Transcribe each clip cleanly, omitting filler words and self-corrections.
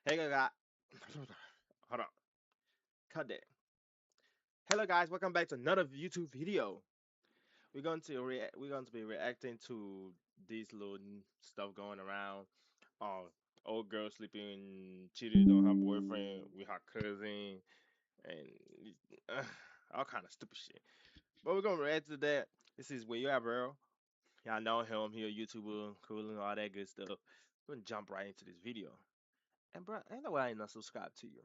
Hey guys, hold on, cut that. Hello guys, welcome back to another YouTube video. We're going to be reacting to these little stuff going around. Old girl sleeping cheated on her boyfriend with her cousin, and uh, all kind of stupid shit. But we're gonna react to that. This is where you at, bro. Y'all know him. He a YouTuber, cool and all that good stuff. We're gonna jump right into this video. And bro, ain't no way I ain't not subscribed to you.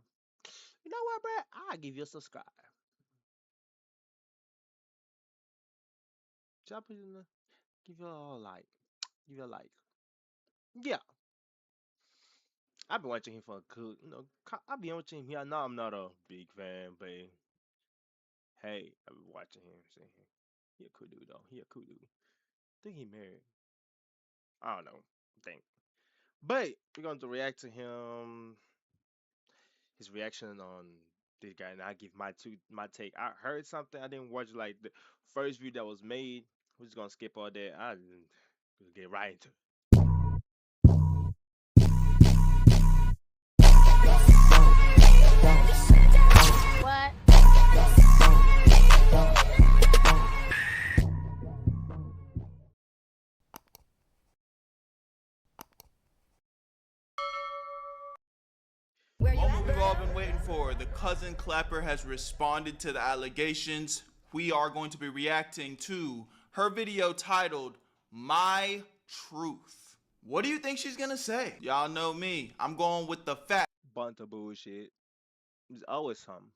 You know what, bro? I'll give you a subscribe. Drop it in the, give you a like. Give you a like. Yeah, I've been watching him for a good, I've been watching him. Yeah, no, I'm not a big fan, but hey, I've been watching him. Saying he a cool dude though. He a cool dude. Think he married. I don't know. Think. But we're going to react to him. His reaction on this guy, and I give my take. I heard something. I didn't watch like the first view that was made. We're just gonna skip all that. I didn't get right into it. What? The moment we've all been waiting for. The cousin Clapper has responded to the allegations. We are going to be reacting to her video titled My Truth. What do you think she's gonna say? Y'all know me. I'm going with the Bunch of bullshit. There's always something.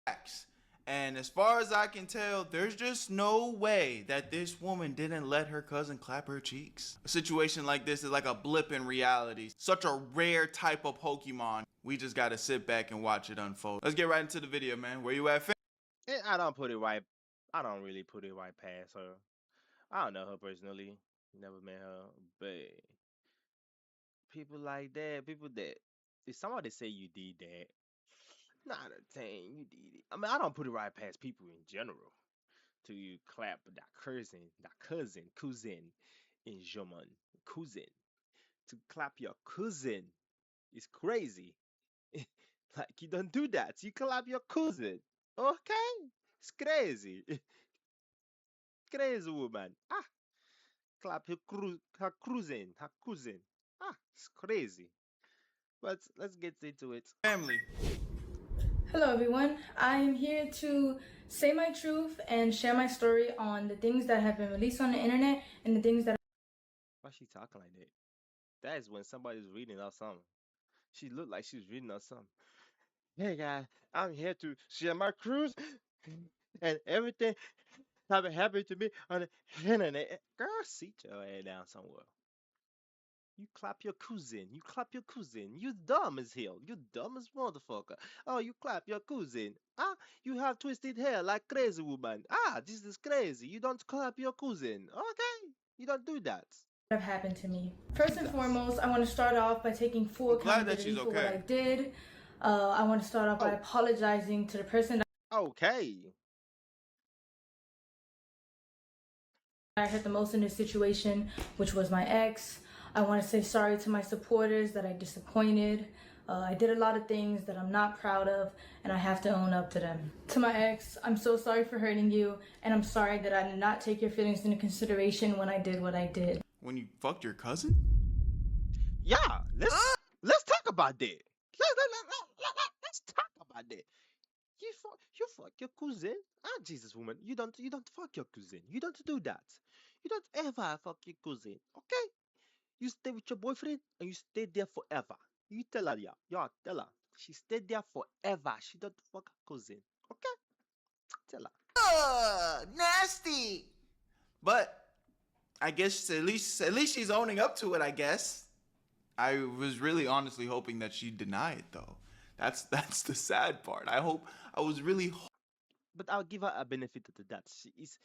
facts. And as far as I can tell, there's just no way that this woman didn't let her cousin clap her cheeks. A situation like this is like a blip in reality. Such a rare type of Pokemon. We just gotta sit back and watch it unfold. Let's get right into the video, man. Where you at, fam? And I don't put it right. I don't really put it right past her. I don't know her personally. Never met her, but people like that, people that if somebody say you did that, not a thing, you did it. I mean, I don't put it right past people in general to you clap that cousin in German, cousin. To clap your cousin is crazy. Like you don't do that. You clap your cousin. Okay? It's crazy. Crazy woman. Ah, clap her cousin. Ah, it's crazy. But let's get into it. Family. Hello everyone, I am here to say my truth and share my story on the things that have been released on the internet and the things that Why she talking like that? That is when somebody's reading out something. She looked like she's reading out something. Hey guys, I'm here to share my cruise and everything that happened to me on the internet. Girl, sit your ass down somewhere. You clap your cousin. You clap your cousin. You dumb as hell. You dumb as motherfucker. Oh, you clap your cousin. Ah, you have twisted hair like crazy woman. Ah, this is crazy. You don't clap your cousin. Okay? You don't do that. have happened to me. First and foremost, I want to start off by taking full I'm glad that accountability she's for what I okay. did. I want to start off by Oh, apologizing to the person that okay. I hurt the most in this situation, which was my ex. I want to say sorry to my supporters that I disappointed. I did a lot of things that I'm not proud of, and I have to own up to them. To my ex, I'm so sorry for hurting you, and I'm sorry that I did not take your feelings into consideration when I did what I did. When you fucked your cousin? Yeah, let's talk about that. Let's talk about that. You fuck your cousin. Ah, Jesus woman, you don't fuck your cousin. You don't do that. You don't ever fuck your cousin. Okay? You stay with your boyfriend and you stay there forever. You tell her, yeah, tell her. She stayed there forever. She don't fuck her cousin. Okay? Tell her. Nasty. But I guess at least she's owning up to it, I guess. I was really honestly hoping that she'd deny it though. That's the sad part. I was really But I'll give her a benefit of the doubt. She is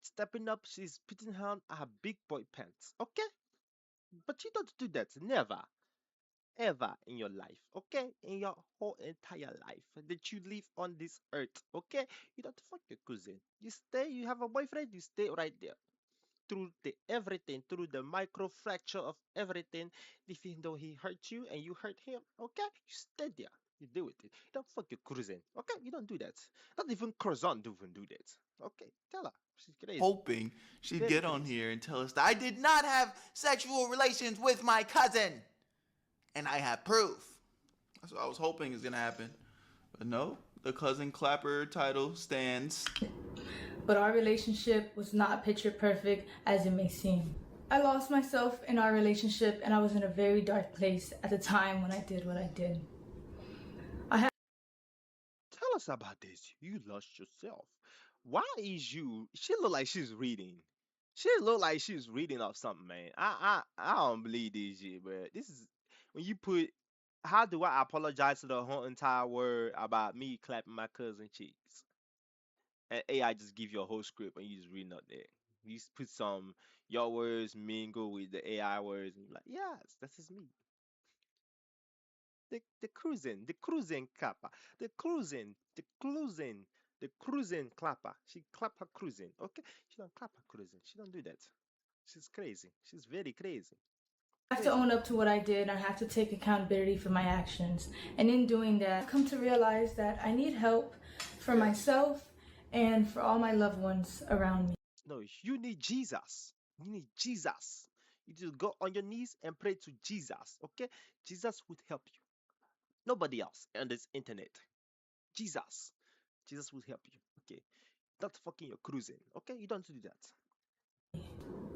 stepping up. She's putting her on her big boy pants. Okay? But you don't do that. Never. Ever in your life, okay? In your whole entire life that you live on this earth, okay? You don't fuck your cousin. You stay, you have a boyfriend, you stay right there. through the everything, through the micro fracture of everything. Even though he hurt you and you hurt him, okay, you stay there. You deal with it. You don't fuck your cousin, okay? You don't do that. Not even croissant do even do that. Okay, tell her she's crazy, Hoping she'd very get on crazy. here and tell us that I did not have sexual relations with my cousin. And I have proof. That's what I was hoping is going to happen. But no, the cousin clapper title stands. But our relationship was not picture perfect as it may seem. I lost myself in our relationship and I was in a very dark place at the time when I did what I did. Tell us about this. You lost yourself. Why is you? She look like she's reading. She look like she's reading off something, man. I don't believe this shit, but this is when you put. How do I apologize to the whole entire word about me clapping my cousin cheeks? And AI just give you a whole script and you just reading up there. You just put some your words mingle with the AI words and you're like, yes, this is me. The cruising clapper, the cruising clapper. She clap her cruising. Okay, she don't clap her cruising. She don't do that. She's crazy. She's very crazy. I have to Crazy. own up to what I did and I have to take accountability for my actions. And in doing that, I've come to realize that I need help for myself and for all my loved ones around me. No, you need Jesus. You need Jesus. You just go on your knees and pray to Jesus. Okay, Jesus would help you. Nobody else on this internet. Jesus. Jesus will help you. Okay, not fucking your cruising. Okay, you don't do that.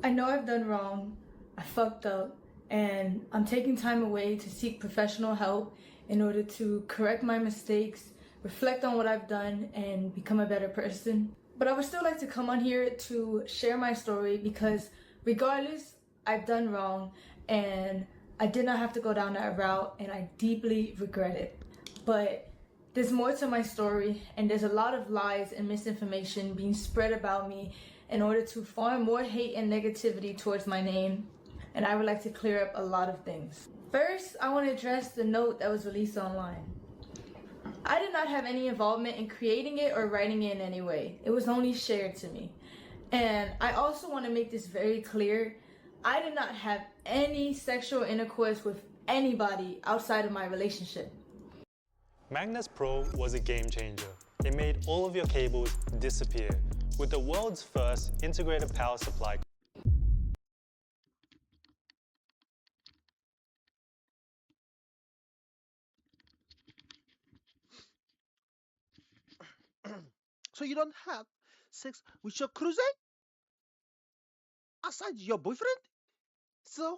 I know I've done wrong, I fucked up, and I'm taking time away to seek professional help in order to correct my mistakes, reflect on what I've done, and become a better person. But I would still like to come on here to share my story because regardless, I've done wrong and I did not have to go down that route and I deeply regret it. But there's more to my story and there's a lot of lies and misinformation being spread about me in order to farm more hate and negativity towards my name. And I would like to clear up a lot of things. First, I want to address the note that was released online. I did not have any involvement in creating it or writing it in any way. It was only shared to me. And I also want to make this very clear. I did not have any sexual intercourse with anybody outside of my relationship. Magnus Pro was a game changer. It made all of your cables disappear with the world's first integrated power supply. So you don't have sex with your cruising aside your boyfriend? So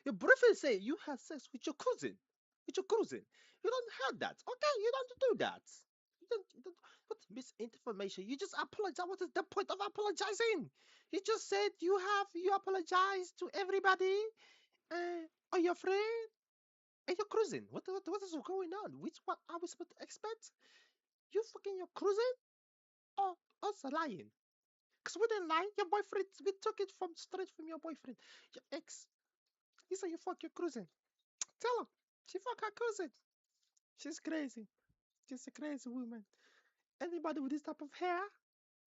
your boyfriend say you have sex with your cousin, with your cousin. You don't have that. Okay, you don't do that. You don't what misinformation? You just apologize. What is the point of apologizing? You just said you apologize to everybody, or your friend and your cousin. What is going on? Which what are we supposed to expect? You fucking your cousin or us lying? Cause we didn't lie. Your boyfriend, we took it from straight from your boyfriend, your ex. He said you fuck your cousin. Tell him she fuck her cousin. She's crazy. She's a crazy woman. Anybody with this type of hair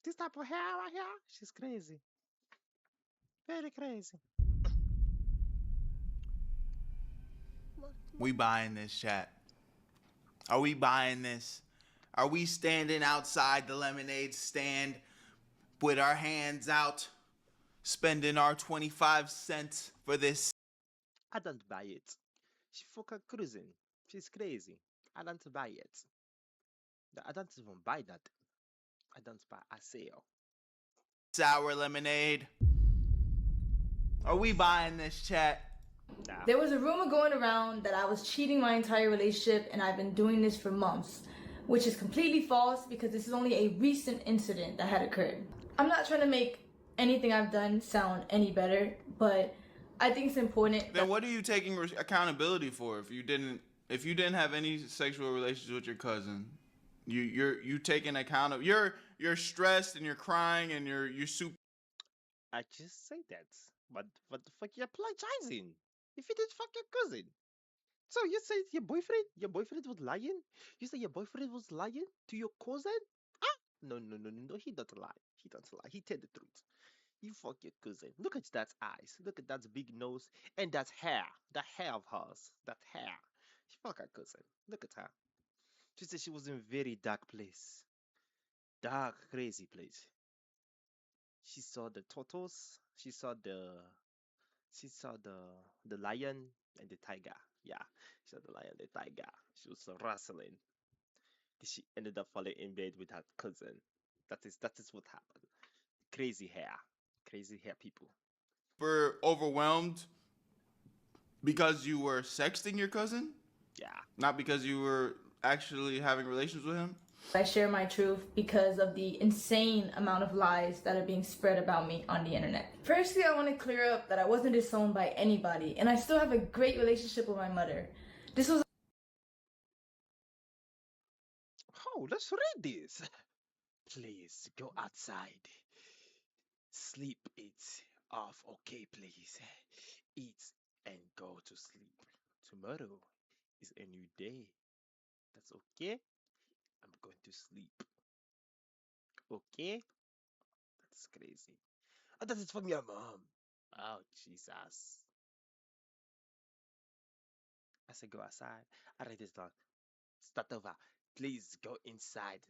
right here, she's crazy. Very crazy. We buying this, chat? Are we buying this? Are we standing outside the lemonade stand with our hands out, spending our 25 cents for this? I don't buy it. She fuck her cousin. She's crazy. I don't buy it. I don't even buy that. I don't buy. I sell. Sour lemonade? Are we buying this, chat? Nah. There was a rumor going around that I was cheating my entire relationship and I've been doing this for months, which is completely false because this is only a recent incident that had occurred. I'm not trying to make anything I've done sound any better, but I think it's important. Then what are you taking accountability for if you didn't have any sexual relations with your cousin? You taking account of you're stressed and you're crying and you're super. I just say that. But what the fuck you apologizing? If you did fuck your cousin. So you say your boyfriend was lying? You say your boyfriend was lying to your cousin? Ah? No, he don't lie. He don't lie. He tell the truth. You fuck your cousin. Look at that eyes. Look at that big nose and that hair. That hair of hers. That hair. She fuck her cousin. Look at her. She said she was in a very dark place. Dark, crazy place. She saw the turtles. She saw the lion and the tiger. Yeah, she saw the lion and the tiger. She was wrestling. She ended up falling in bed with her cousin. That is what happened. Crazy hair. Crazy hair people. For overwhelmed because you were sexting your cousin, Yeah. not because you were actually having relations with him. I share my truth because of the insane amount of lies that are being spread about me on the internet. Firstly, I want to clear up that I wasn't disowned by anybody, and I still have a great relationship with my mother. This was Oh, let's read this. Please go outside. Sleep it off, okay, please. Eat and go to sleep. Tomorrow is a new day. That's okay. I'm going to sleep. Okay? That's crazy. Oh, that is from your mom. Oh, Jesus. I said go outside. I read this down. Start over. Please go inside.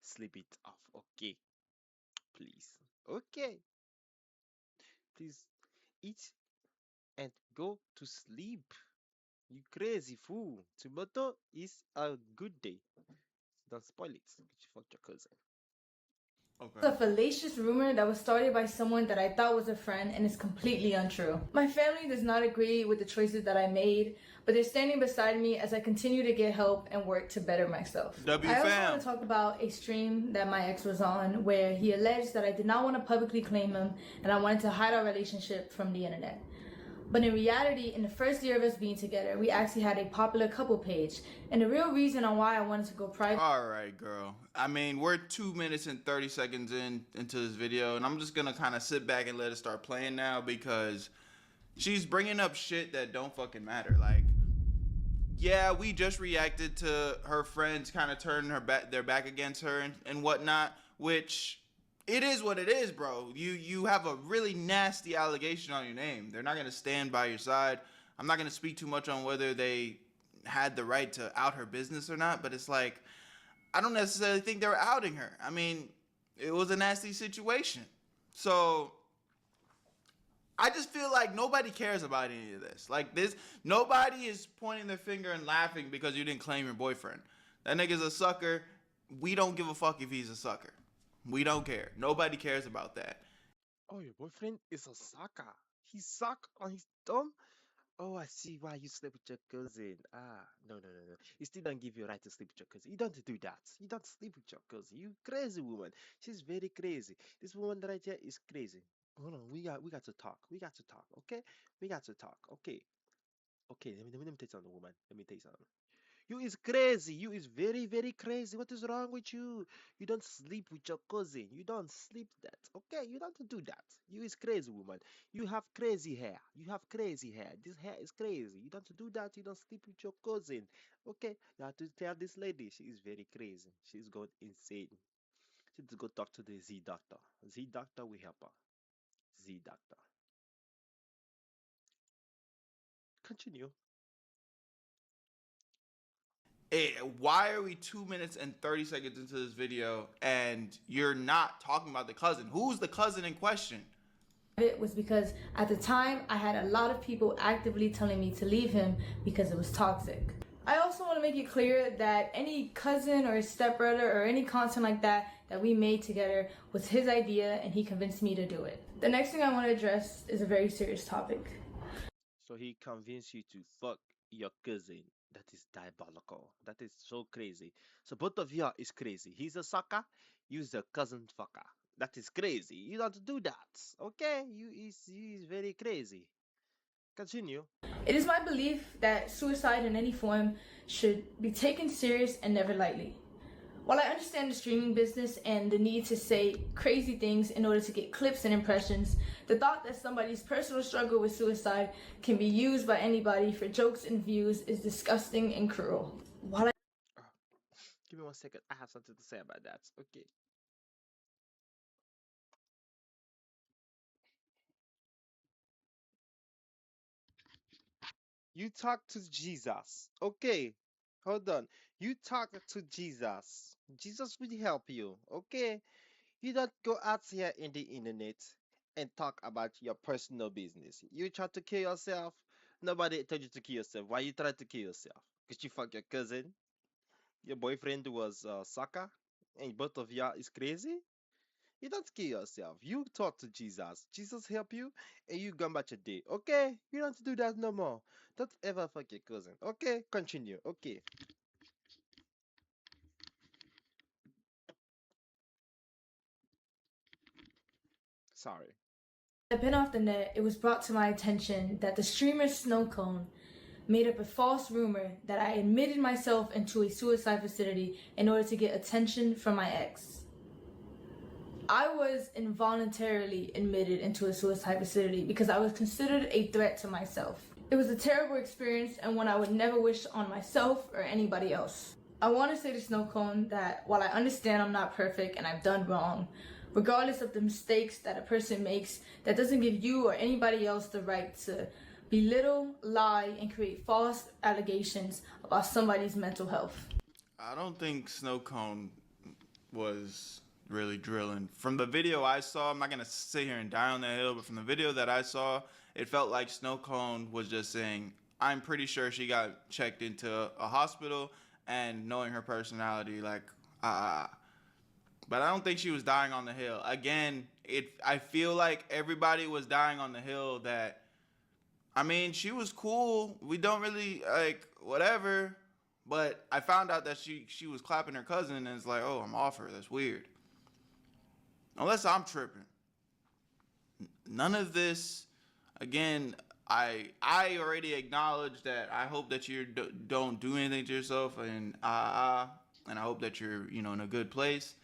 Sleep it off. Okay. Please. Okay. Please eat and go to sleep. You crazy fool. Tomorrow is a good day. Don't spoil it. You fuck your cousin. Okay. a fallacious rumor that was started by someone that I thought was a friend and is completely untrue. My family does not agree with the choices that I made, but they're standing beside me as I continue to get help and work to better myself. W I also fam. want to talk about a stream that my ex was on where he alleged that I did not want to publicly claim him and I wanted to hide our relationship from the internet. But in reality, in the first year of us being together, we actually had a popular couple page. And the real reason on why I wanted to go private. All right, girl. I mean, we're 2 minutes and 30 seconds into this video, and I'm just gonna kind of sit back and let it start playing now because she's bringing up shit that don't fucking matter. Like, yeah, we just reacted to her friends kind of turning their back against her and whatnot, which it is what it is, bro. You have a really nasty allegation on your name. They're not gonna stand by your side. I'm not gonna speak too much on whether they had the right to out her business or not, but it's like I don't necessarily think they were outing her. I mean, it was a nasty situation. So I just feel like nobody cares about any of this. Like this, nobody is pointing their finger and laughing because you didn't claim your boyfriend. That nigga's a sucker. We don't give a fuck if he's a sucker. We don't care. Nobody cares about that. Oh, your boyfriend is a sucker. He suck on his thumb. Oh, I see why you sleep with your cousin. Ah, no, no, no, no. He still don't give you a right to sleep with your cousin. You don't do that. You don't sleep with your cousin. You crazy woman. She's very crazy. This woman right here is crazy. Hold on, we got to talk. We got to talk. Okay, we got to talk. Okay, okay. Let me tell you something, woman. Let me tell you something. You is crazy. You is very, very crazy. What is wrong with you? You don't sleep with your cousin. You don't sleep that. Okay? You don't do that. You is crazy, woman. You have crazy hair. You have crazy hair. This hair is crazy. You don't do that. You don't sleep with your cousin. Okay? You have to tell this lady. She is very crazy. She's gone insane. She needs to go talk to the Z doctor. Z doctor will help her. Z doctor. Continue. Why are we 2 minutes and 30 seconds into this video and you're not talking about the cousin? Who's the cousin in question? It was because at the time I had a lot of people actively telling me to leave him because it was toxic. I also want to make it clear that any cousin or stepbrother or any content like that we made together was his idea and he convinced me to do it. The next thing I want to address is a very serious topic. So he convinced you to fuck your cousin. That is diabolical. That is so crazy. So both of you is crazy. He's a sucker. You's the cousin fucker. That is crazy. You don't do that. Okay? You is very crazy. Continue. It is my belief that suicide in any form should be taken serious and never lightly. While I understand the streaming business and the need to say crazy things in order to get clips and impressions, the thought that somebody's personal struggle with suicide can be used by anybody for jokes and views is disgusting and cruel. While I Oh, give me 1 second. I have something to say about that. Okay. You talk to Jesus. Okay, hold on. You talk to Jesus. Jesus will help you. Okay, you don't go out here in the internet and talk about your personal business. You try to kill yourself. Nobody told you to kill yourself. Why you try to kill yourself? Because you fuck your cousin. Your boyfriend was sucker, and both of y'all is crazy. You don't kill yourself. You talk to Jesus. Jesus help you, and you go about your day. Okay? You don't do that no more. Don't ever fuck your cousin. Okay? Continue. Okay. Sorry. I've been off the net, it was brought to my attention that the streamer Snowcone made up a false rumor that I admitted myself into a suicide facility in order to get attention from my ex. I was involuntarily admitted into a suicide facility because I was considered a threat to myself. It was a terrible experience and one I would never wish on myself or anybody else. I want to say to Snowcone that while I understand I'm not perfect and I've done wrong, regardless of the mistakes that a person makes, that doesn't give you or anybody else the right to belittle, lie, and create false allegations about somebody's mental health. I don't think Snow Cone was really drilling. From the video I saw, I'm not gonna sit here and die on the hill, but from the video that I saw, it felt like Snow Cone was just saying, I'm pretty sure she got checked into a hospital, and knowing her personality, like, ah. But I don't think she was dying on the hill. Again, I feel like everybody was dying on the hill that, I mean, she was cool. We don't really like whatever. But I found out that she was clapping her cousin, and it's like, oh, I'm off her. That's weird. Unless I'm tripping. None of this. Again, I already acknowledged that. I hope that you don't do anything to yourself, and I hope that you're in a good place.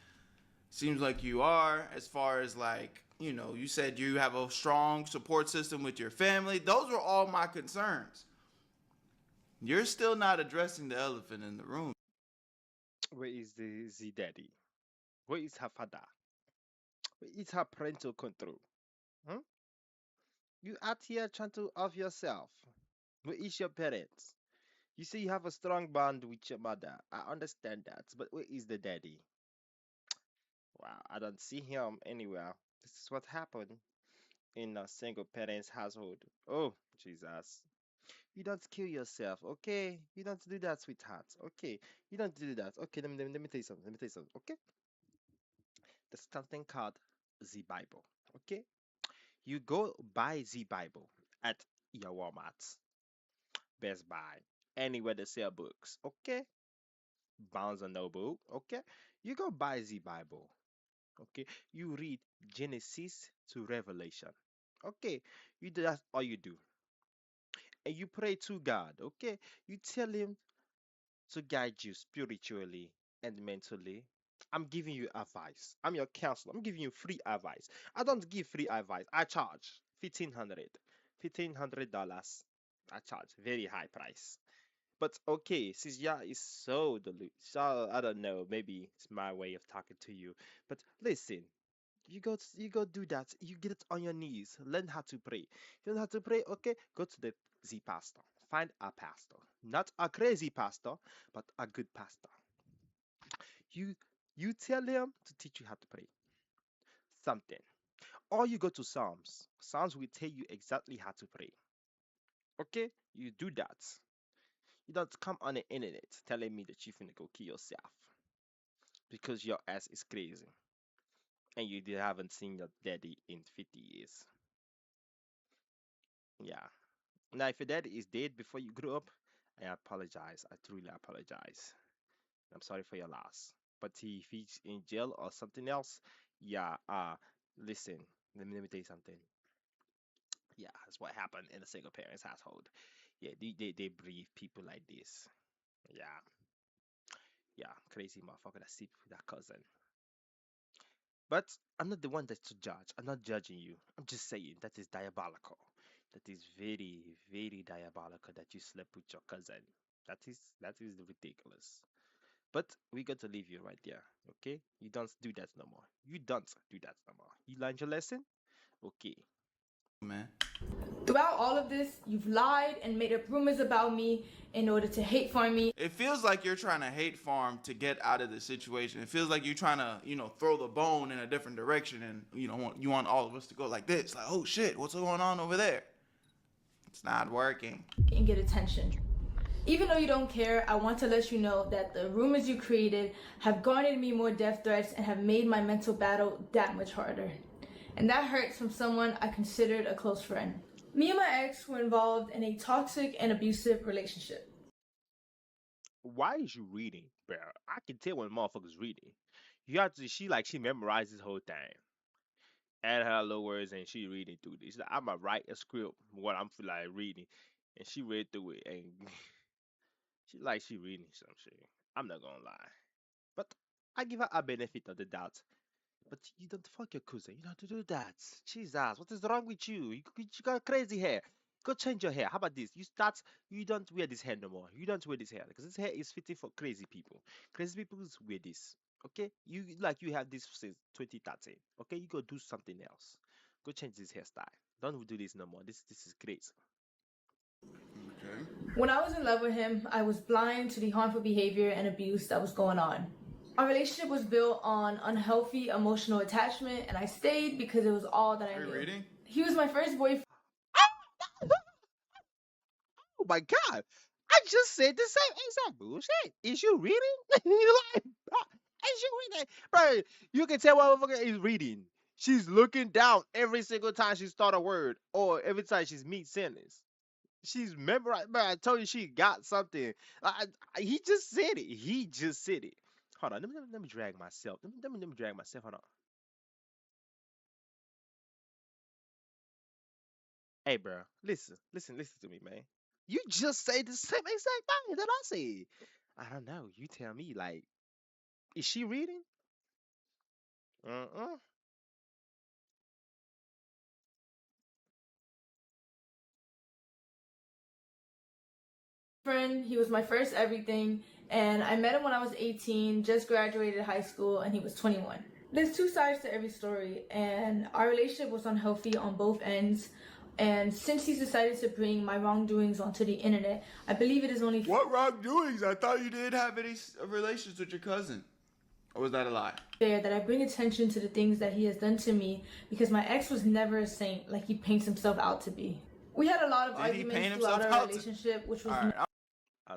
Seems like you are. As far as like you said you have a strong support system with your family. Those were all my concerns. You're still not addressing the elephant in the room. Where is the daddy? Where is her father? Where is her parental control? Hmm? You out here trying to off yourself. Where is your parents? You say you have a strong bond with your mother. I understand that, but where is the daddy? Wow, I don't see him anywhere. This is what happened in a single parents household. Oh, Jesus. You don't kill yourself, okay? You don't do that, sweetheart. Okay, you don't do that. Okay, let me tell you something. Let me tell you something. Okay, there's something called the Bible. Okay, you go buy the Bible at your Walmart, Best Buy, anywhere they sell books. Okay, Barnes and Noble. Okay, you go buy the Bible. Okay, you read Genesis to Revelation. Okay, you do that's all you do, and you pray to God. Okay, you tell Him to guide you spiritually and mentally. I'm giving you advice. I'm your counselor. I'm giving you free advice. I don't give free advice. I charge 1500, $1,500. I charge very high price. But okay, since yeah is so so I don't know. Maybe it's my way of talking to you. But listen, you go do that. You get it on your knees. Learn how to pray. You know how to pray? Okay, go to the pastor. Find a pastor, not a crazy pastor, but a good pastor. You you tell him to teach you how to pray something, or you go to Psalms. Psalms will tell you exactly how to pray. Okay, you do that. You don't come on the internet telling me that you're finna go kill yourself because your ass is crazy and you haven't seen your daddy in 50 years. Yeah. Now, if your daddy is dead before you grew up, I apologize. I truly apologize. I'm sorry for your loss. But if he's in jail or something else, yeah, listen, let me tell you something. Yeah, that's what happened in a single parents household. Yeah, they breed people like this. Yeah, yeah, crazy motherfucker that sleep with that cousin. But I'm not the one that's to judge. I'm not judging you. I'm just saying that is diabolical. That is very, very diabolical that you slept with your cousin. That is ridiculous. But we got to leave you right there, okay? You don't do that no more. You don't do that no more. You learned your lesson? Okay. Man. Throughout all of this, you've lied and made up rumors about me in order to hate farm me. It feels like you're trying to hate farm to get out of the situation. It feels like you're trying to, throw the bone in a different direction, and you want all of us to go like this, like, oh shit, what's going on over there? It's not working. And get attention. Even though you don't care, I want to let you know that the rumors you created have garnered me more death threats and have made my mental battle that much harder. And that hurts from someone I considered a close friend. Me and my ex were involved in a toxic and abusive relationship. Why is you reading, bro? I can tell when motherfuckers reading. You have to. She memorized this whole thing. Add her little words and she reading through this. I'ma write a script what I'm feel like reading, and she read through it and she reading some shit. I'm not gonna lie, but I give her a benefit of the doubt. But you don't fuck your cousin. You don't do that. Jesus, what is wrong with you? You got crazy hair. Go change your hair. How about this? You don't wear this hair no more. You don't wear this hair because this hair is fitting for crazy people. Crazy people wear this. Okay? You have this since 2013. Okay? You go do something else. Go change this hairstyle. Don't do this no more. This is crazy. Okay. When I was in love with him, I was blind to the harmful behavior and abuse that was going on. Our relationship was built on unhealthy emotional attachment, and I stayed because it was all that I Are you knew. reading? He was my first boyfriend. Oh my god! I just said the same exact bullshit. Is you reading? You like, is you reading, bro? You can tell what motherfucker is reading. She's looking down every single time she start a word or every time she's mid sentence. She's memorized. Bro, I told you she got something. He just said it. He just said it. Hold on. Let me drag myself. Let me drag myself. Hold on. Hey, bro. Listen to me, man. You just say the same exact thing that I said. I don't know. You tell me. Like, is she reading? Uh-uh. He was my first everything, and I met him when I was 18, just graduated high school, and he was 21. There's two sides to every story, and our relationship was unhealthy on both ends. And since he's decided to bring my wrongdoings onto the internet, I believe it is only What wrongdoings? I thought you did have any relations with your cousin. Or was that a lie? fair that I bring attention to the things that he has done to me, because my ex was never a saint like he paints himself out to be. We had a lot of Did he paint arguments throughout himself our out to- relationship, which was All right.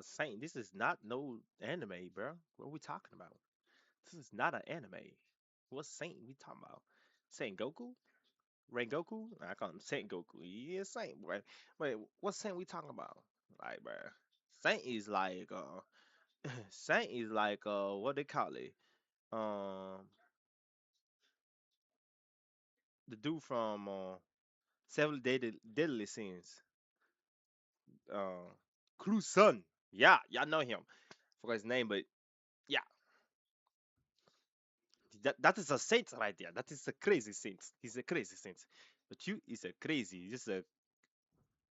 Saint, this is not no anime, bro. What are we talking about? This is not an anime. What Saint we talking about? Saint Goku? Rengoku? I call him Saint Goku. He is Saint, right? Wait, what Saint we talking about? Like, bro, Saint is like Saint is like what they call it? Um, the dude from Seven Deadly Sins. Uh, Crew's son. Yeah, y'all know him. Forgot his name, but yeah, that is a saint right there. That is a crazy saint. He's a crazy saint. But you is a crazy.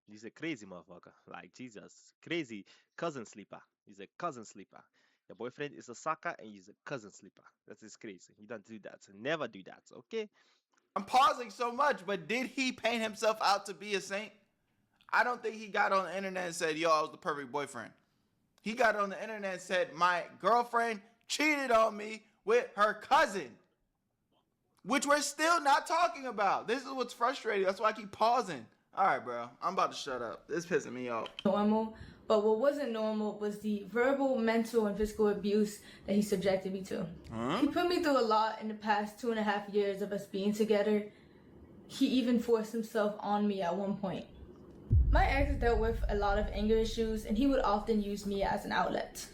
He's a crazy motherfucker. Like Jesus, crazy cousin sleeper. He's a cousin sleeper. Your boyfriend is a sucker and he's a cousin sleeper. That is crazy. You don't do that. Never do that. Okay? I'm pausing so much, but did he paint himself out to be a saint? I don't think he got on the internet and said, yo, I was the perfect boyfriend. He got on the internet and said, my girlfriend cheated on me with her cousin, which we're still not talking about. This is what's frustrating. That's why I keep pausing. All right, bro. I'm about to shut up. This is pissing me off. normal. But what wasn't normal was the verbal, mental, and physical abuse that he subjected me to. He put me through a lot in the past 2.5 years of us being together. He even forced himself on me at one point. My ex dealt with a lot of anger issues, and he would often use me as an outlet.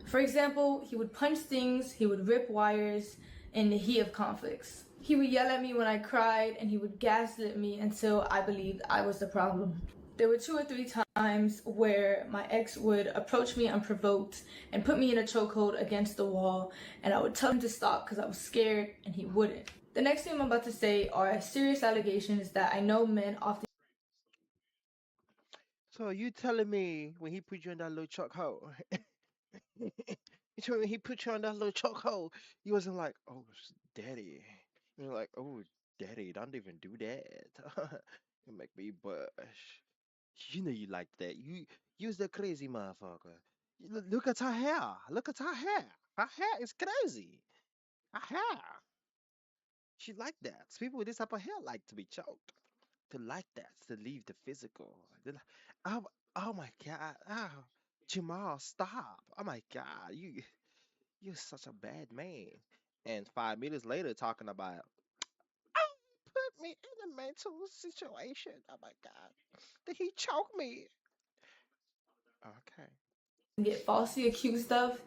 For example, he would punch things, he would rip wires in the heat of conflicts. He would yell at me when I cried, and he would gaslit me until I believed I was the problem. There were 2 or 3 times where my ex would approach me unprovoked and put me in a chokehold against the wall, and I would tell him to stop because I was scared, and he wouldn't. The next thing I'm about to say are serious allegations that I know men often. So you telling me when he put you in that little chokehold, you told me he put you on that little chokehold, you wasn't like, oh, daddy. You're like, oh, daddy, don't even do that. You make me blush. You know you like that. You's the crazy motherfucker. Look at her hair. Look at her hair. Her hair is crazy. Her hair. She like that. People with this type of hair like to be choked. To like that. To leave the physical. Oh, oh my god. Oh, Jamal, stop. Oh my god. You're such a bad man. And 5 minutes later, talking about, oh, put me in a mental situation. Oh my god. Did he choke me? Okay. get falsely accused of.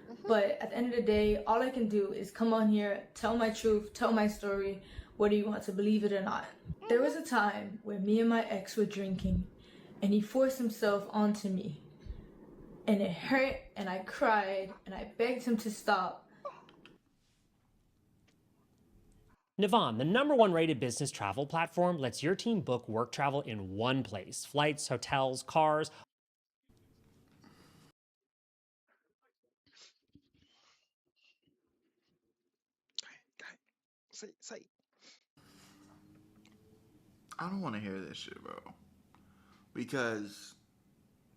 Hmm. But at the end of the day, all I can do is come on here, tell my truth, tell my story, whether you want to believe it or not. There was a time where me and my ex were drinking, and he forced himself onto me. And it hurt, and I cried, and I begged him to stop. Navan, the #1 rated business travel platform, lets your team book work travel in one place. Flights, hotels, cars. Say. I don't want to hear this shit, bro. Because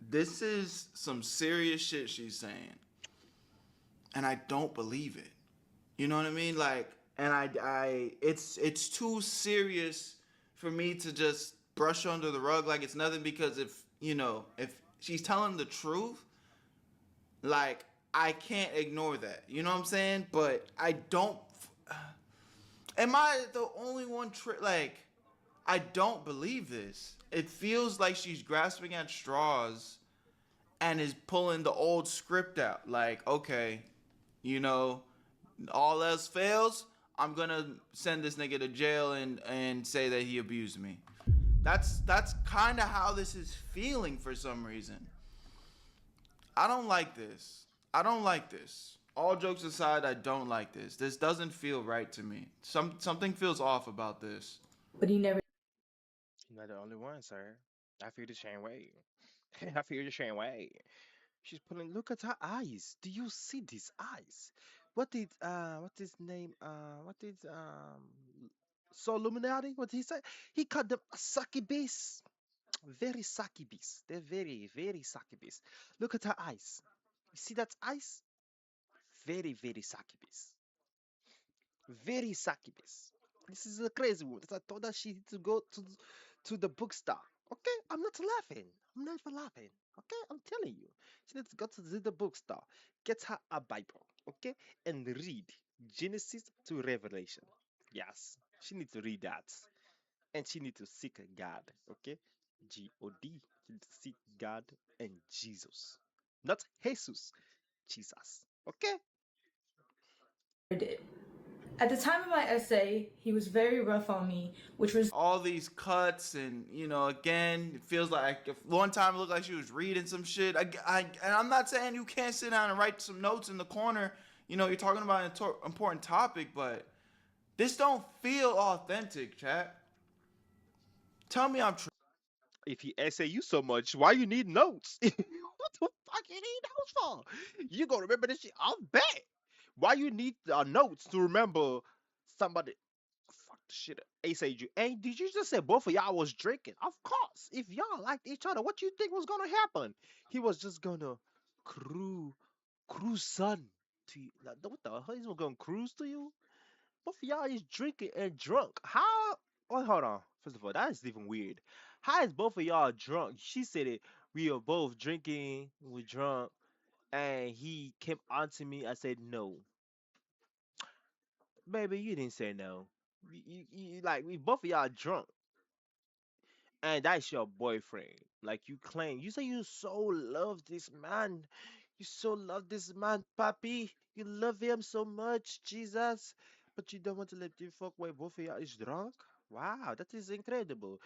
this is some serious shit she's saying. And I don't believe it. You know what I mean? Like, and it's too serious for me to just brush under the rug like it's nothing. Because if she's telling the truth, like, I can't ignore that. You know what I'm saying? But I don't. Am I the only one? Like, I don't believe this. It feels like she's grasping at straws and is pulling the old script out. Like, okay, you know, all else fails, I'm gonna send this nigga to jail and say that he abused me. That's kind of how this is feeling for some reason. I don't like this. I don't like this. All jokes aside, I don't like this. This doesn't feel right to me. Something feels off about this. But he never You're not the only one, sir. I feel the same way. I feel the same way. She's pulling. Look at her eyes. Do you see these eyes? What is name? What is So Illuminati? What did he say? He called them succubus. Very succubus. They're very succubus. Look at her eyes. You see that eyes? Very succubus. Very succubus. This is a crazy one. I told her she needs to go to the bookstore. Okay, I'm not laughing. I'm not laughing. Okay, I'm telling you. She needs to go to the bookstore, get her a Bible, okay, and read Genesis to Revelation. Yes, she needs to read that, and she needs to seek God. Okay, God. She needs to seek God and Jesus, not Jesus. Jesus. Okay. did. At the time of my essay, he was very rough on me, which was All these cuts, and again, it feels like if one time it looked like she was reading some shit. And I'm not saying you can't sit down and write some notes in the corner. You're talking about an important topic, but this don't feel authentic, chat. Tell me I'm If he essay you so much, why you need notes? What the fuck you need notes for? You gonna remember this shit? I'll bet. Why you need notes to remember somebody? Fuck the shit. Essay you. Hey, did you just say both of y'all was drinking? Of course. If y'all liked each other, what you think was gonna happen? He was just gonna cruise son to you. Like, what the hell? He's gonna cruise to you? Both of y'all is drinking and drunk. How? Oh, hold on. First of all, that is even weird. How is both of y'all drunk? She said it. We are both drinking. We're drunk, and he came on to me. I said no, baby. You didn't say no. Like we both of y'all drunk, and that's your boyfriend. Like you claim. You say you so love this man. You so love this man, papi. You love him so much, Jesus. But you don't want to let him fuck while both of you is drunk? Wow, that is incredible.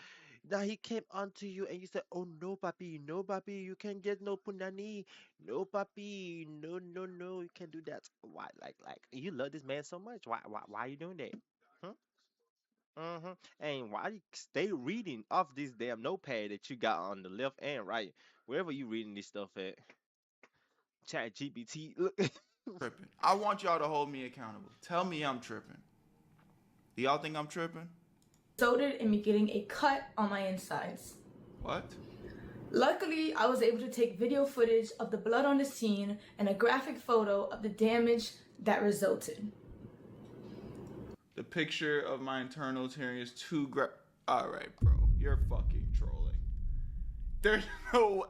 Now he came onto you and you said, oh no papi, you can't get no punani. No papi, no, you can't do that. Why like you love this man so much? Why are you doing that? Huh? Mm-hmm. And why you stay reading off this damn notepad that you got on the left and right? Wherever you reading this stuff at. Chat GPT. Look. tripping. I want y'all to hold me accountable. Tell me I'm tripping. Do y'all think I'm tripping? resulted in me getting a cut on my insides. What? Luckily, I was able to take video footage of the blood on the scene and a graphic photo of the damage that resulted. The picture of my internal tearing is too Alright, bro. You're fucking trolling. There's no.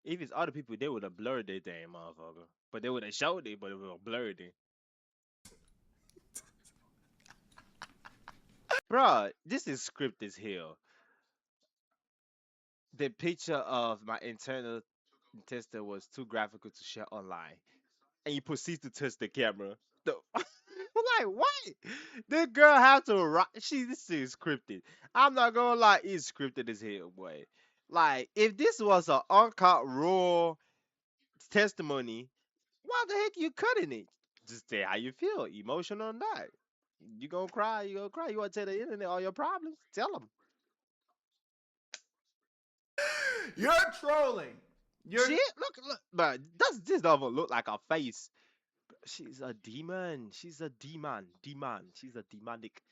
If it's other people, they would have blurred their damn motherfucker. But they would have showed it, but it would have blurred it. Bruh, this is script as hell. The picture of my internal intestine was too graphical to share online. And you proceed to touch the camera. I'm like, what? This girl have to rock. This is scripted. I'm not gonna lie, it's scripted as hell, boy. Like, if this was an uncut raw testimony, why the heck you cutting it? Just say how you feel, emotional or not. You gonna cry, you gonna cry. You wanna tell the internet all your problems? Tell them. You're trolling. You're. Shit, look, but this doesn't look like a face. She's a demon. She's a demon. Demon. She's a demonic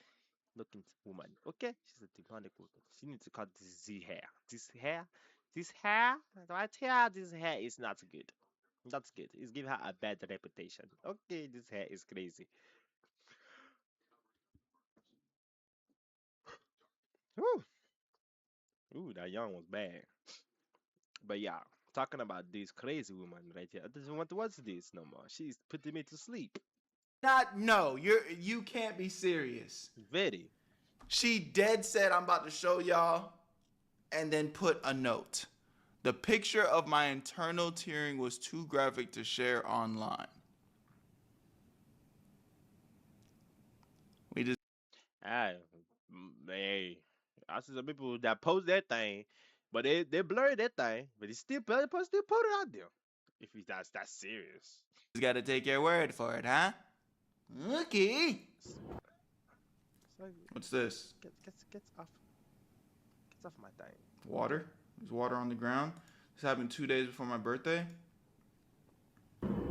looking woman. Okay? She's a demonic woman. She needs to cut this hair. This hair, right here, this hair is not good. That's good. It's giving her a bad reputation. Okay, this hair is crazy. Ooh, ooh, that young was bad. But yeah, talking about this crazy woman right here. I doesn't want to watch this no more. She's putting me to sleep. No, you can't be serious. Very. She dead said I'm about to show y'all and then put a note. The picture of my internal tearing was too graphic to share online. We just Ah, hey, I see some people that post that thing, but they blur that thing, but it's still still put it out there. If it's that's serious. gotta take your word for it, huh? Okay. So What's this? gets off my thing. Water? There's water on the ground. This happened 2 days before my birthday.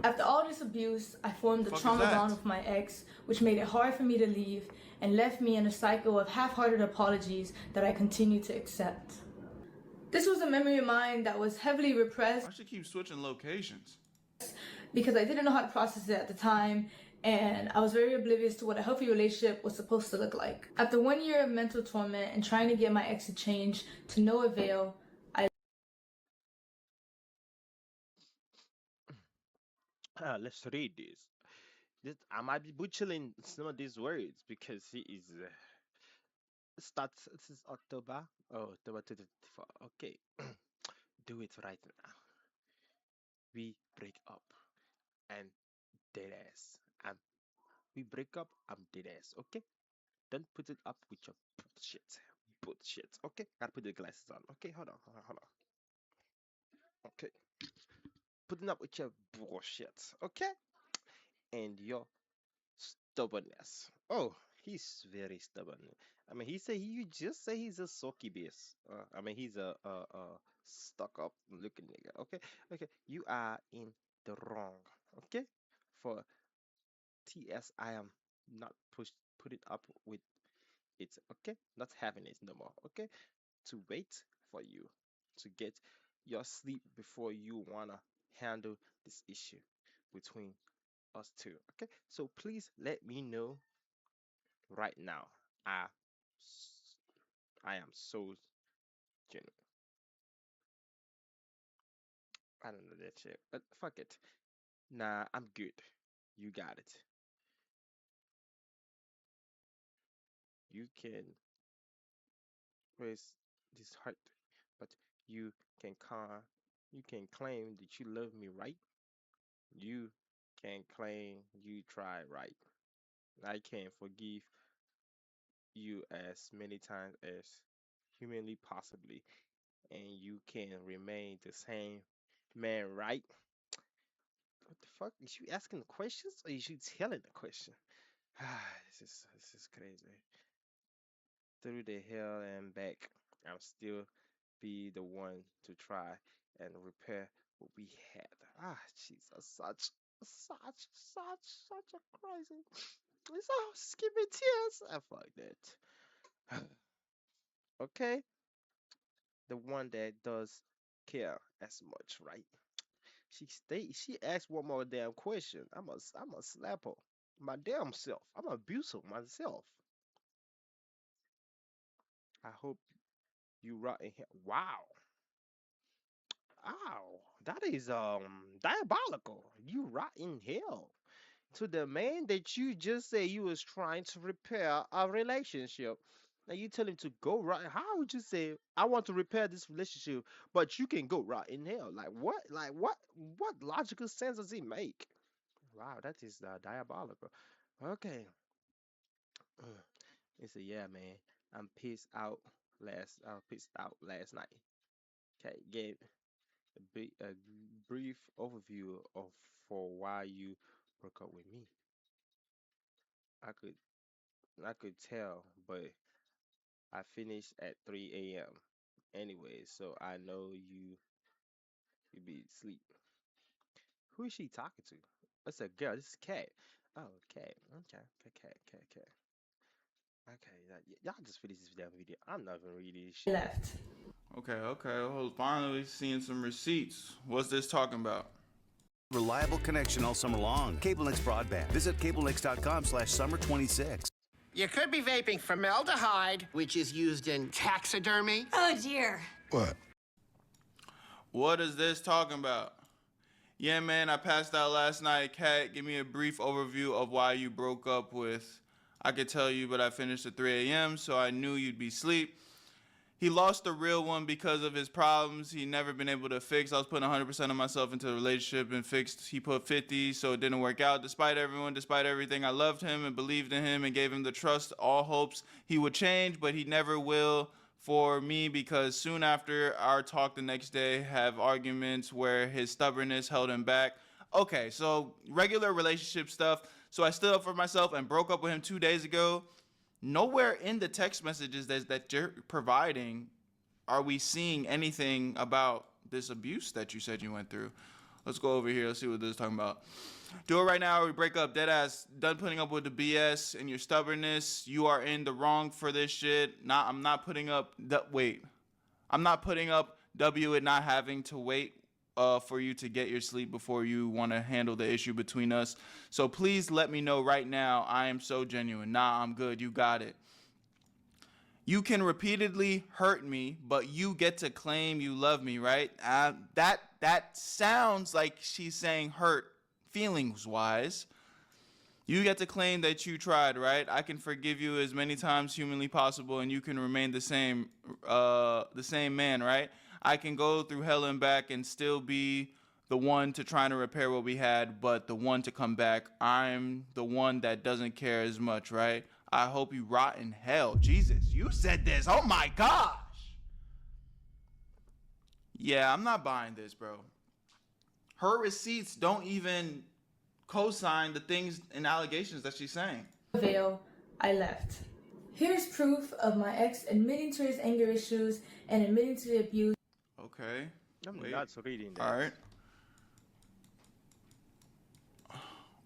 After all this abuse, I formed a Fuck is trauma that? bond with my ex, which made it hard for me to leave and left me in a cycle of half-hearted apologies that I continue to accept. This was a memory of mine that was heavily repressed I should keep switching locations. because I didn't know how to process it at the time, and I was very oblivious to what a healthy relationship was supposed to look like. After 1 year of mental torment and trying to get my ex to change to no avail, Let's read this. I might be butchering some of these words because he is starts. This is October. Oh, October 2024. Okay, do it right now. We break up and dead ass. We break up. I'm dead ass. Okay, don't put it up with your bullshit. Bullshit. Okay, gotta put the glasses on. Okay, hold on. Okay, putting up with your bullshit. Okay, and your stubbornness. Oh, he's very stubborn. I mean, you just say he's a sulky beast. I mean, he's a stuck up looking nigga. Okay. You are in the wrong. Okay, for TS, I am not put it up with it. Okay, not having it no more. Okay, to wait for you to get your sleep before you wanna handle this issue between us two. Okay, so please let me know right now. I I am so genuine. I don't know that shit, but fuck it. Nah, I'm good. You got it. You can raise this heart, but you can you can claim that you love me, right? You can claim you try, right? I can forgive you as many times as humanly possibly, and you can remain the same man, right? What the fuck? Is you asking the questions or is you telling the question? This is crazy. Through the hell and back, I'll still be the one to try and repair what we had. Jesus, such a crazy. It's all skipping tears. I fuck that. Okay, the one that does care as much, right? She asked one more damn question. I'm a slap her. My damn self. I'm a abuse her myself. I hope you rotten hell. Wow. Ow. That is diabolical. You rotten hell. To the man that you just say you was trying to repair a relationship. Now you tell him to go right. How would you say I want to repair this relationship, but you can go right in hell? Like what? Like what? What logical sense does he make? Wow, that is diabolical. Okay. He said, "Yeah, man, I'm pissed out I was pissed out last night." Okay, gave a brief overview of for why you broke up with me. I could I could tell, but I finished at 3 a.m. anyway, so I know you be asleep. Who is she talking to? That's a girl. This is Cat. Oh, Cat. Okay, Cat. Okay, y'all just finish this damn video. I'm not even reading this shit. Left. Okay. Well, finally seeing some receipts. What's this talking about? Reliable connection all summer long. CableNext broadband. Visit cablenext.com/summer26. You could be vaping formaldehyde, which is used in taxidermy. Oh dear. What? What is this talking about? Yeah, man, I passed out last night. Kat, give me a brief overview of why you broke up with. I could tell you, but I finished at 3 a.m., so I knew you'd be asleep. He lost the real one because of his problems he never been able to fix. I was putting 100% of myself into the relationship and fixed. He put 50, so it didn't work out. Despite everyone, despite everything, I loved him and believed in him and gave him the trust, all hopes he would change, but he never will for me because soon after our talk the next day, have arguments where his stubbornness held him back. Okay, so regular relationship stuff. So I stood up for myself and broke up with him 2 days ago. Nowhere in the text messages that you're providing are we seeing anything about this abuse that you said you went through. Let's go over here. Let's see what this is talking about. Do it right now or we break up. Dead ass. Done putting up with the BS and your stubbornness. You are in the wrong for this shit. I'm not putting up I'm not putting up W and not having to wait for you to get your sleep before you want to handle the issue between us. So please let me know right now. I am so genuine. Nah, I'm good. You got it. You can repeatedly hurt me, but you get to claim you love me, right? That sounds like she's saying hurt feelings wise. You get to claim that you tried, right? I can forgive you as many times humanly possible, and you can remain the same man, right? I can go through hell and back and still be the one to try to repair what we had, but the one to come back, I'm the one that doesn't care as much, right? I hope you rot in hell. Jesus, you said this. Oh my gosh. Yeah, I'm not buying this, bro. Her receipts don't even co-sign the things and allegations that she's saying. Veil, I left. Here's proof of my ex admitting to his anger issues and admitting to the abuse. Okay. I'm Wait. not reading that. All right.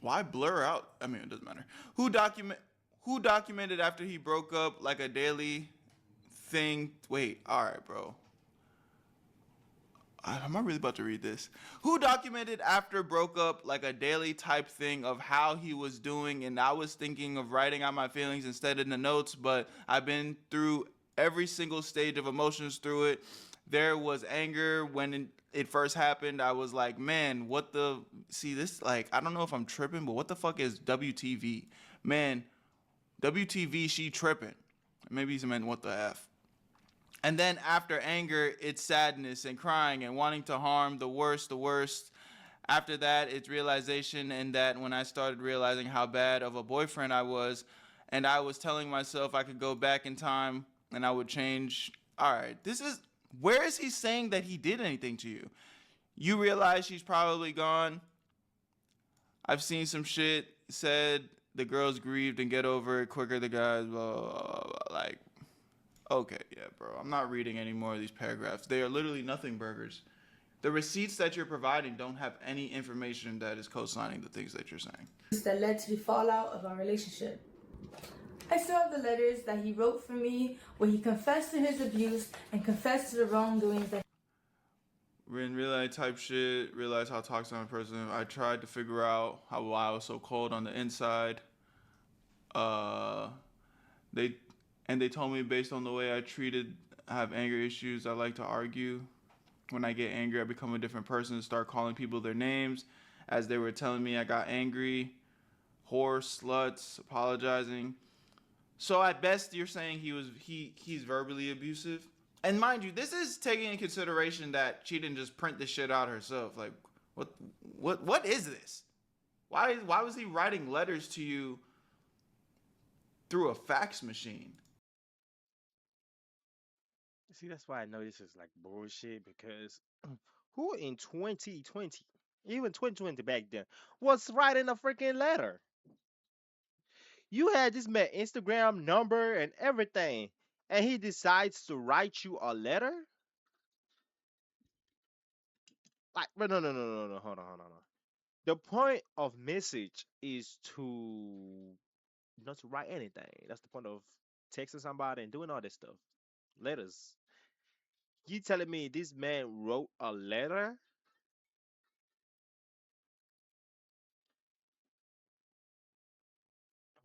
Why blur out? I mean, it doesn't matter. Who documented after he broke up like a daily thing? Wait. All right, bro. Am I really about to read this? Who documented after broke up like a daily type thing of how he was doing, and I was thinking of writing out my feelings instead in the notes, but I've been through every single stage of emotions through it. There was anger when it first happened. I was like, man, what the... See, this, like, I don't know if I'm tripping, but what the fuck is WTV? Man, WTV, she tripping. Maybe he's meant what the F. And then after anger, it's sadness and crying and wanting to harm, the worst. After that, it's realization, and that when I started realizing how bad of a boyfriend I was, and I was telling myself I could go back in time and I would change. All right, where is he saying that he did anything to you? You realize she's probably gone. I've seen some shit said the girls grieved and get over it quicker, the guys, blah, blah, blah, blah. Like, okay, yeah, bro. I'm not reading any more of these paragraphs. They are literally nothing burgers. The receipts that you're providing don't have any information that is co-signing the things that you're saying. That led to the fallout of our relationship. I still have the letters that he wrote for me where he confessed to his abuse and confessed to the wrongdoings that In real life type shit, realize how toxic I'm a person. I tried to figure out why I was so cold on the inside. They told me based on the way I have anger issues. I like to argue. When I get angry, I become a different person and start calling people their names. As they were telling me I got angry, whores, sluts, apologizing. So at best, you're saying he's verbally abusive. And mind you, this is taking in consideration that she didn't just print this shit out herself. Like, what is this? Why was he writing letters to you through a fax machine? See, that's why I know this is like bullshit because who in 2020, even 2020 back then, was writing a freaking letter? You had this man Instagram number and everything, and he decides to write you a letter? Like, but no, hold on. The point of message is to not to write anything. That's the point of texting somebody and doing all this stuff. Letters. You telling me this man wrote a letter?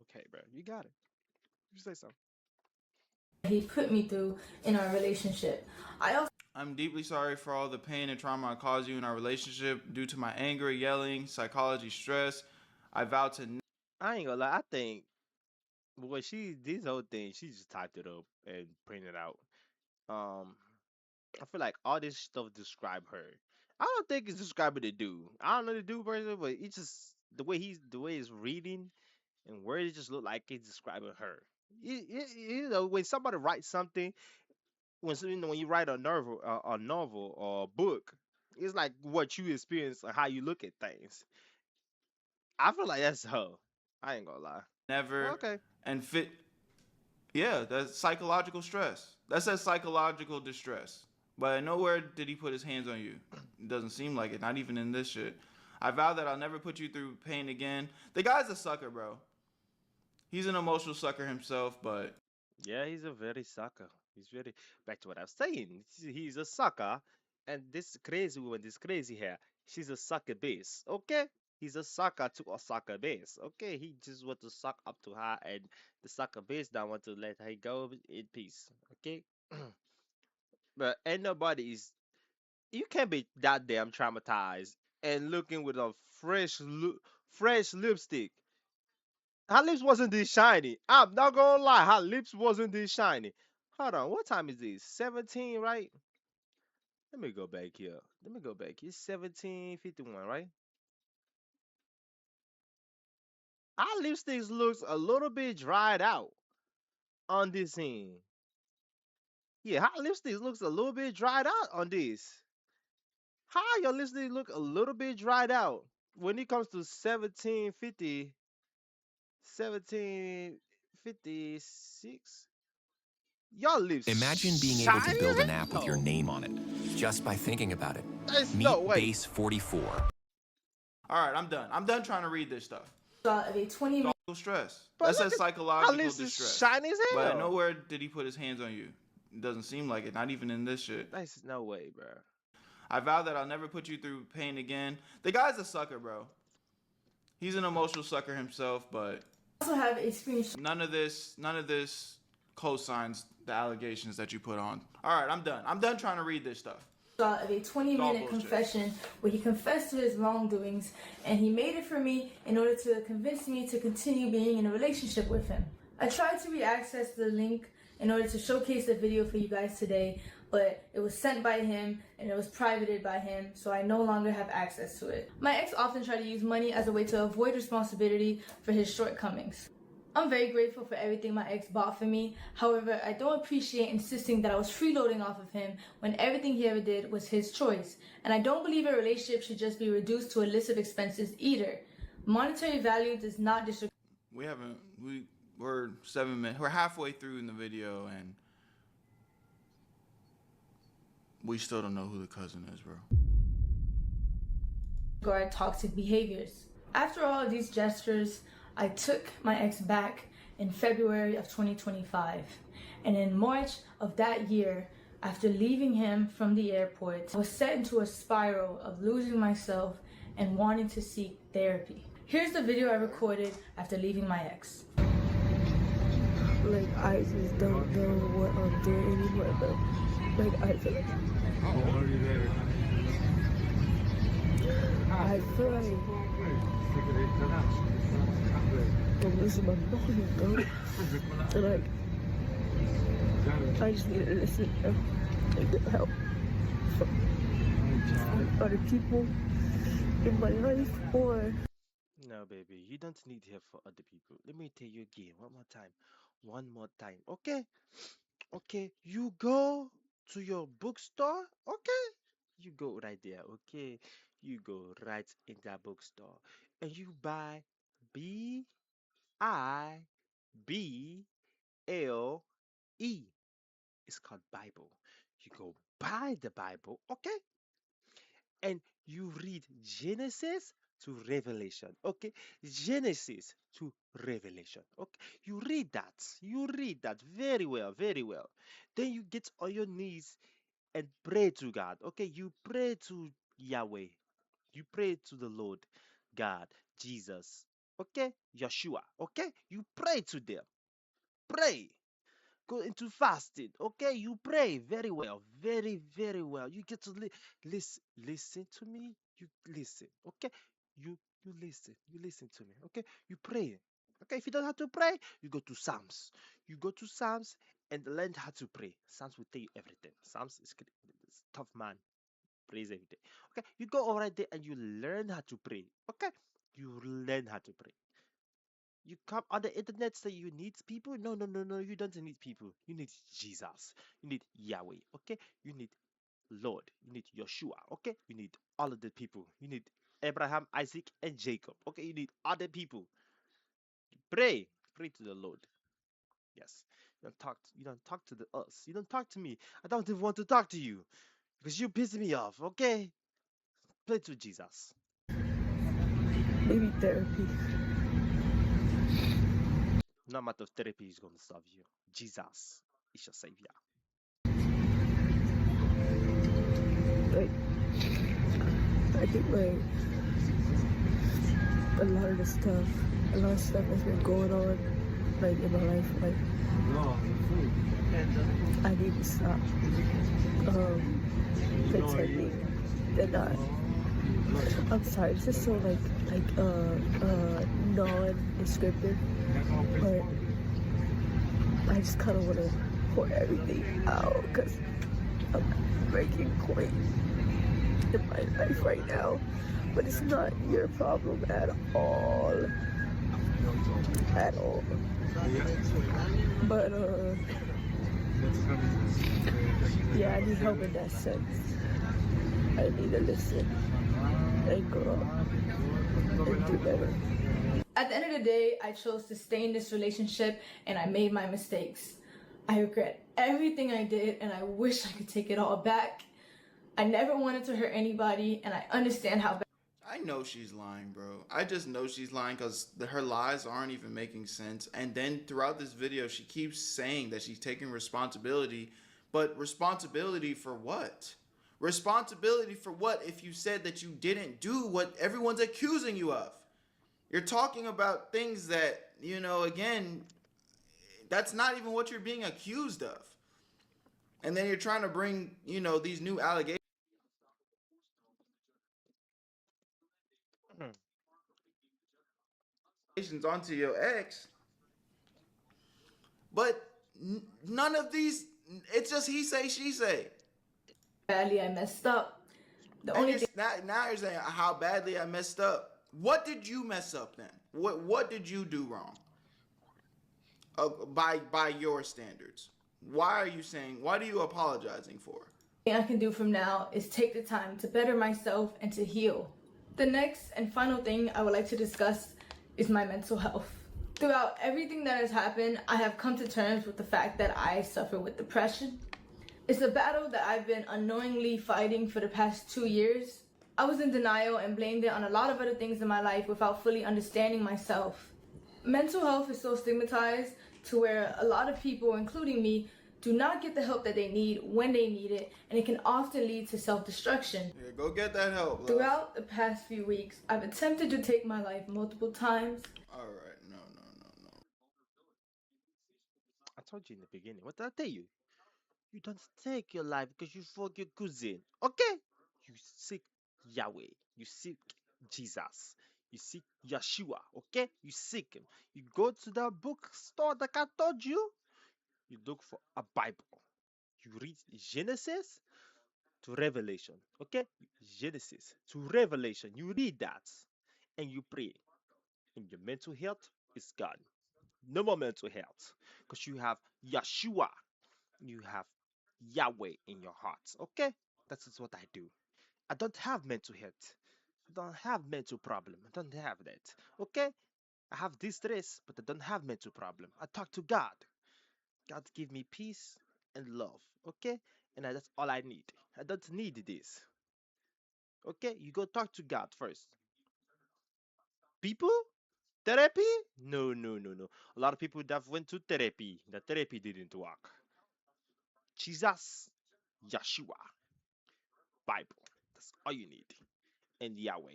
Okay, bro, you got it. You say something. he put me through in our relationship. I'm deeply sorry for all the pain and trauma I caused you in our relationship due to my anger, yelling, psychology, stress. I vow to. I ain't gonna lie. I think, boy, this whole thing, she just typed it up and printed it out. Um, I feel like all this stuff describe her. I don't think it's describing the dude. I don't know the dude person, but it's just the way it's reading and words just look like it's describing her. You know, when somebody writes something, when you write a novel or a book, it's like what you experience and how you look at things. I feel like that's her. I ain't gonna lie. Never Okay. and fit. Yeah, that's psychological stress. That says psychological distress. But nowhere did he put his hands on you. It doesn't seem like it, not even in this shit. I vow that I'll never put you through pain again. The guy's a sucker, bro. He's an emotional sucker himself, but Yeah, he's a very sucker. He's very back to what I was saying. He's a sucker, and this crazy woman, this crazy hair, she's a sucker base. Okay, he's a sucker to a sucker base. Okay, he just want to suck up to her, and the sucker base don't want to let her go in peace. Okay, but ain't nobody is. You can't be that damn traumatized and looking with a fresh lipstick. Her lips wasn't this shiny. I'm not gonna lie, her lips wasn't this shiny. Hold on, what time is this? 17, right? Let me go back here. Let me go back. It's 17:51, right? Our lipsticks looks a little bit dried out on this end. Yeah, her lipsticks looks a little bit dried out on this. How your lipstick look a little bit dried out when it comes to 1756? Your lips Imagine being able to shiny build as an app with your hell. name on it just by thinking about it. There's no Meet way. Base 44. all right, I'm done. I'm done trying to read this stuff. of a 20-minute Stress. But That look says at her psychological lips is distress. shiny as But hell. nowhere did he put his hands on you. It doesn't seem like it, not even in this shit. There's no way, bro. I vow that I'll never put you through pain again. The guy's a sucker, bro. He's an emotional sucker himself, but I also have a screenshot none of this co-signs the allegations that you put on. All right, I'm done. I'm done trying to read this stuff. of a 20-minute bullshit. confession where he confessed to his wrongdoings, and he made it for me in order to convince me to continue being in a relationship with him. I tried to re-access the link in order to showcase the video for you guys today, but it was sent by him and it was privated by him, so I no longer have access to it. My ex often tried to use money as a way to avoid responsibility for his shortcomings. I'm very grateful for everything my ex bought for me. However, I don't appreciate insisting that I was freeloading off of him when everything he ever did was his choice. And I don't believe a relationship should just be reduced to a list of expenses either. Monetary value does not disregard. We're 7 minutes. We're halfway through in the video, and we still don't know who the cousin is, bro. Toxic behaviors. After all of these gestures, I took my ex back in February of 2025. And in March of that year, after leaving him from the airport, I was set into a spiral of losing myself and wanting to seek therapy. Here's the video I recorded after leaving my ex. Like, I just don't know what I'm doing anymore, though. Like, I feel like... I'm losing my mind, bro. And, like, I just need to listen and get help from other people in my life, or... No, baby, you don't need help for other people. Let me tell you again, one more time. One more time, okay? Okay, you go to your bookstore, okay? You go right there, okay? You go right in that bookstore and you buy Bible. It's called Bible. You go buy the Bible, okay? And you read Genesis to Revelation, okay? Genesis to Revelation, okay? You read that. You read that very well, very well. Then you get on your knees and pray to God, okay? You pray to Yahweh. You pray to the Lord God, Jesus, okay? Yeshua, okay? You pray to them. Pray. Go into fasting, okay? You pray very well, very, very well. You get to listen to me. You listen, okay? You listen. You listen to me, okay? You pray. Okay, if you don't have to pray, you go to Psalms. You go to Psalms and learn how to pray. Psalms will tell you everything. Psalms is tough man. Praise every day. Okay, you go over there and you learn how to pray. Okay, you learn how to pray. You come on the internet say you need people. No, no, no, no. You don't need people. You need Jesus. You need Yahweh. Okay, you need Lord. You need Yeshua. Okay, you need all of the people. You need Abraham, Isaac, and Jacob. Okay, you need other people. Pray. Pray to the Lord. Yes. You don't talk to the us. You don't talk to me. I don't even want to talk to you because you piss me off. Okay. Pray to Jesus. Maybe therapy. No amount of therapy is going to solve you. Jesus is your savior. Like, I think like a lot of stuff has been going on, like in my life. Like, I need to stop pretending that I'm sorry, it's just so like non-descriptive, but I just kind of want to pour everything out because I'm breaking point in my life right now, but it's not your problem at all, but yeah, I need help in that sense. I need to listen and grow and do better. At the end of the day, I chose to stay in this relationship and I made my mistakes. I regret everything I did and I wish I could take it all back. I never wanted to hurt anybody and I understand how bad. I know she's lying, bro. I just know she's lying because her lies aren't even making sense. And then throughout this video, she keeps saying that she's taking responsibility. But responsibility for what? Responsibility for what if you said that you didn't do what everyone's accusing you of? You're talking about things that, you know, again, that's not even what you're being accused of. And then you're trying to bring, you know, these new allegations onto your ex. But none of these, it's just he say, she say. Badly I messed up. The And only thing now you're saying how badly I messed up. What did you mess up then? What did you do wrong? By your standards. Why are you apologizing for? I can do from now is take the time to better myself and to heal. The next and final thing I would like to discuss is my mental health. Throughout everything that has happened, I have come to terms with the fact that I suffer with depression. It's a battle that I've been unknowingly fighting for the past 2 years. I was in denial and blamed it on a lot of other things in my life without fully understanding myself. Mental health is so stigmatized to where a lot of people, including me, do not get the help that they need when they need it, and it can often lead to self-destruction. Yeah, go get that help, love. Throughout the past few weeks, I've attempted to take my life multiple times. Alright, no. I told you in the beginning. What did I tell you? You don't take your life because you forget your cousin. Okay? You seek Yahweh. You seek Jesus. You seek Yeshua. Okay? You seek him. You go to the bookstore like I told you. You look for a Bible. You read Genesis to Revelation. Okay? Genesis to Revelation. You read that and you pray. And your mental health is gone. No more mental health. Because you have Yeshua. You have Yahweh in your heart. Okay? That is what I do. I don't have mental health. I don't have mental problem. I don't have that. Okay? I have distress, but I don't have mental problem. I talk to God. God give me peace and love. Okay? And that's all I need. I don't need this. Okay? You go talk to God first. People? Therapy? No, no, no, no. A lot of people that went to therapy. The therapy didn't work. Jesus, Yeshua, Bible. That's all you need. And Yahweh.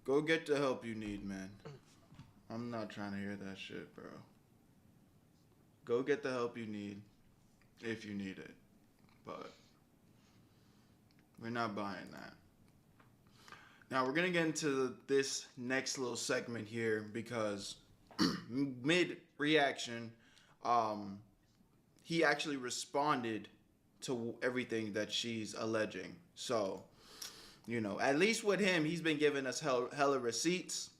Go get the help you need, man. I'm not trying to hear that shit, bro. Go get the help you need if you need it. But we're not buying that. Now we're gonna get into this next little segment here because mid reaction, he actually responded to everything that she's alleging. So, at least with him, he's been giving us hella receipts.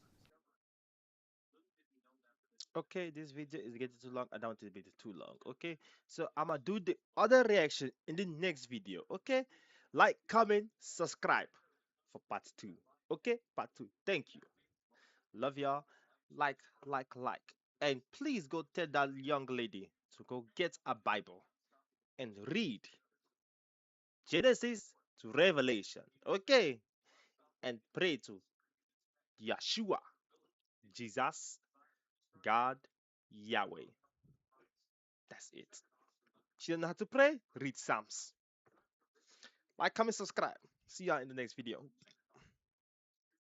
Okay, this video is getting too long. I don't want it to be too long. Okay, so I'm gonna do the other reaction in the next video. Okay, like, comment, subscribe for part 2. Okay, part 2. Thank you. Love y'all. Like. And please go tell that young lady to go get a Bible and read Genesis to Revelation. Okay, and pray to Yeshua, Jesus, God, Yahweh. That's it. She doesn't know how to pray? Read Psalms. Like, comment, subscribe. See y'all in the next video.